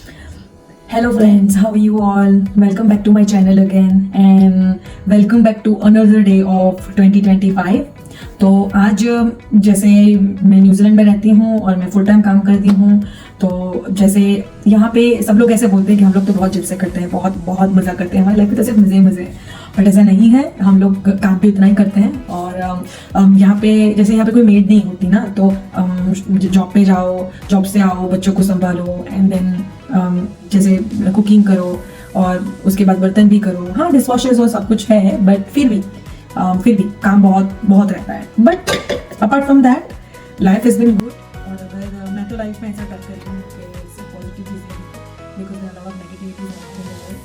Hello friends, how are you all? Welcome back to my channel again and welcome back to another day of 2025. तो आज जैसे मैं New Zealand में रहती हूँ और मैं फुल टाइम काम करती हूँ, तो जैसे यहाँ पे सब लोग ऐसे बोलते हैं कि हम लोग तो बहुत जलसे करते हैं, बहुत बहुत मज़ा करते हैं, हमारी लाइफ में तो सिर्फ मज़े ही मज़े हैं। बट ऐसा नहीं है, हम लोग काम भी उतना ही करते हैं। और यहाँ पे जैसे यहाँ पे कोई मेड नहीं होती ना, तो जॉब पे जाओ, जॉब से आओ, बच्चों को संभालो एंड देन जैसे कुकिंग करो और उसके बाद बर्तन भी करो। हाँ, डिश वॉशर्स और सब कुछ है, बट फिर भी काम बहुत बहुत रहता है। But apart from that life is been good. और अगर मैं तो लाइफ में ऐसा कर करती हूँ कि सिर्फ पॉजिटिव चीज़ें, because there are lot of negativities,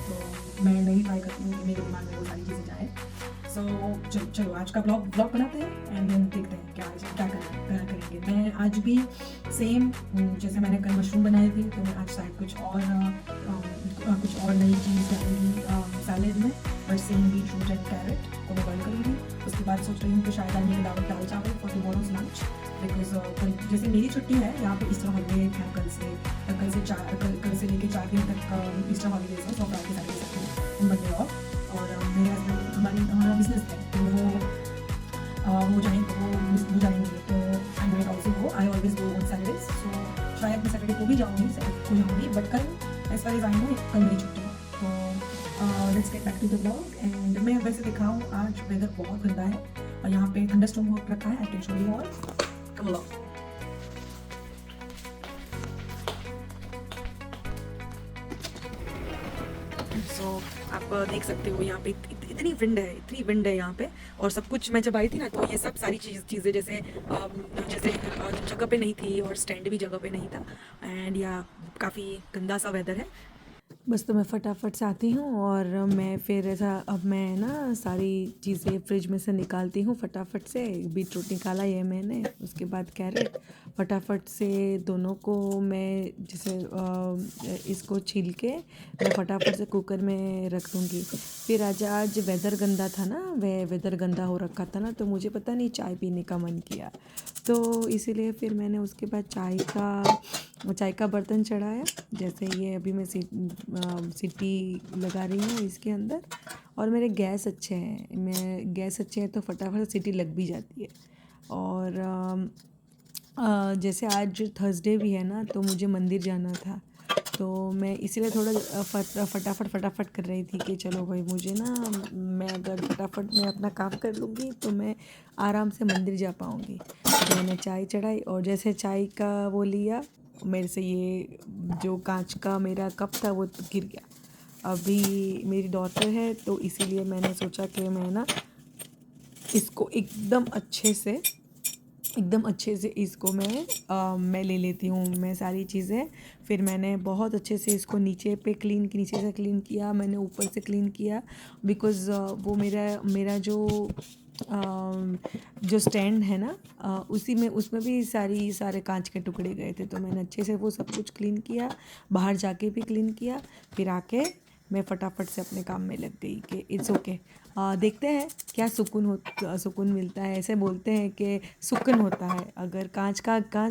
तो मैं नहीं ट्राई करती हूँ कि मेरे दिमाग में वो सारी चीज़ें जाए। सो चलो आज का ब्लॉग बनाते हैं एंड देन देखते हैं क्या करेंगे। मैं आज भी सेम, जैसे मैंने कल मशरूम बनाए थे, तो मैं आज शायद कुछ और नई चीज़ डालूंगी सैलेड में। But same beetroot and carrot को मैं बॉइल करूँगी। उसके बाद सोच रही हूँ कि शायद आज मेरे दाल चावल फॉर टुमारोज लंच, बिकॉज जैसे मेरी छुट्टी है यहाँ पे, ईस्टर हॉलीडे है कल से लेके 4 दिन तक ईस्टर हॉलीडेज है, so Friday Saturday Sunday Monday of. और मेरे हस्बैंड हमारा बिजनेस है, तो वो जाएंगे, तो I might also go. I always go on Saturdays, so शायद मैं सैटरडे को भी जाऊँगी, बट कल as far as I know कल मेरी छुट्टी है। तो let's get back to the blog. And मैं वैसे दिखाऊँ, आज वेदर बहुत गंदा है और यहाँ पे थंडरस्टॉर्म हो रखा है। I can show you all, come along. So आप देख सकते हो यहाँ पे इतनी विंड है यहाँ पे। और सब कुछ, मैं जब आई थी ना, तो ये सब सारी चीज़ें जैसे जगह पे नहीं थी और स्टैंड भी जगह पे नहीं था। एंड या काफ़ी गंदा सा वेदर है। बस तो मैं फटाफट से आती हूँ और मैं फिर ऐसा, अब मैं ना सारी चीज़ें फ्रिज में से निकालती हूँ फटाफट से। बीटरूट निकाला ये मैंने, उसके बाद कैरेट, फटाफट से दोनों को मैं जैसे इसको छील के मैं फटाफट से कुकर में रख दूँगी। फिर आज वेदर गंदा था ना, वेदर गंदा हो रखा था ना, तो मुझे पता नहीं चाय पीने का मन किया, तो इसीलिए फिर मैंने उसके बाद चाय का बर्तन चढ़ाया। जैसे ये अभी मैं सीटी लगा रही हूँ इसके अंदर, और मेरे गैस अच्छे हैं, तो फटाफट सीटी लग भी जाती है। और जैसे आज थर्सडे भी है ना, तो मुझे मंदिर जाना था, तो मैं इसीलिए थोड़ा फटाफट कर रही थी कि चलो भाई, मुझे ना, मैं अगर फटाफट मैं अपना काम कर लूँगी तो मैं आराम से मंदिर जा पाऊँगी। तो मैंने चाय चढ़ाई और जैसे चाय का वो लिया, मेरे से ये जो कांच का मेरा कप था वो गिर गया। अभी मेरी डॉटर है, तो इसीलिए मैंने सोचा कि मैं ना इसको एकदम अच्छे से इसको मैं ले लेती हूँ, मैं सारी चीज़ें। फिर मैंने बहुत अच्छे से इसको नीचे से क्लीन किया, मैंने ऊपर से क्लीन किया, बिकॉज़ वो मेरा जो स्टैंड है ना, उसमें भी सारे कांच के टुकड़े गए थे, तो मैंने अच्छे से वो सब कुछ क्लीन किया, बाहर जाके भी क्लीन किया। फिर आके मैं फटाफट से अपने काम में लग गई कि इट्स ओके। देखते हैं क्या सुकून मिलता है। ऐसे बोलते हैं कि सुकून होता है, अगर कांच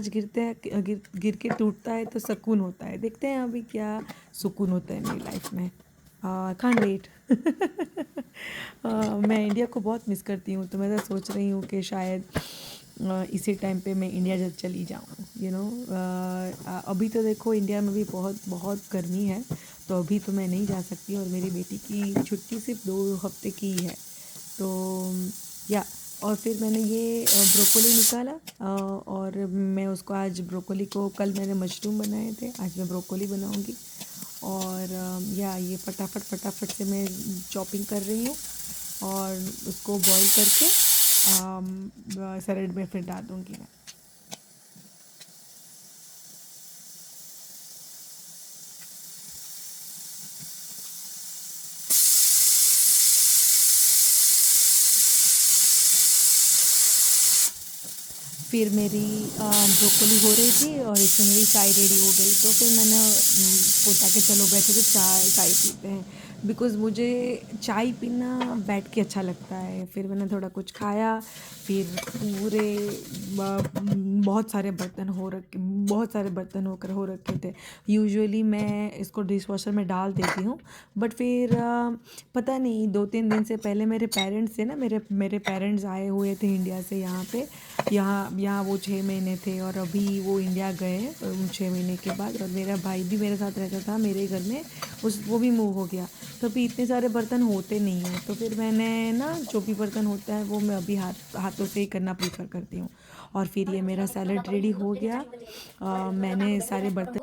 गिर के टूटता है तो सुकून होता है। देखते हैं अभी क्या सुकून होता है मेरी लाइफ में। Can't wait. मैं इंडिया को बहुत मिस करती हूँ, तो मैं तो सोच रही हूँ कि शायद इसी टाइम पे मैं इंडिया चली जाऊँ, अभी तो देखो इंडिया में भी बहुत बहुत गर्मी है, तो अभी तो मैं नहीं जा सकती, और मेरी बेटी की छुट्टी सिर्फ 2 हफ्ते की ही है, तो या। और फिर मैंने ये ब्रोकोली निकाला, और मैं उसको आज ब्रोकोली को, कल मैंने मशरूम बनाए थे, आज मैं ब्रोकोली बनाऊँगी। और या ये फटाफट से मैं चॉपिंग कर रही हूँ और उसको बॉईल करके सैलेड में फिर डाल दूँगी मैं। फिर मेरी ब्रोकोली हो रही थी और इसमें मेरी चाय रेडी हो गई, तो फिर मैंने सोचा कि चलो बैठे तो चाय पीते हैं। बिकॉज़ मुझे चाय पीना बैठ के अच्छा लगता है। फिर मैंने थोड़ा कुछ खाया, फिर पूरे बहुत सारे बर्तन हो रखे थे। यूजुअली मैं इसको डिशवॉशर में डाल देती हूँ, बट फिर पता नहीं 2-3 दिन से पहले मेरे पेरेंट्स थे ना, मेरे पेरेंट्स आए हुए थे इंडिया से यहाँ पे। यहाँ वो 6 महीने थे और अभी वो इंडिया गए 6 महीने के बाद, और मेरा भाई भी मेरे साथ रहता था मेरे घर में, वो भी मूव हो गया। तो अभी इतने सारे बर्तन होते नहीं हैं, तो फिर मैंने ना जो भी बर्तन होता है वो मैं अभी हाथों से ही करना प्रीफर करती हूँ। और फिर ये मेरा सैलड रेडी हो गया। मैंने सारे बर्तन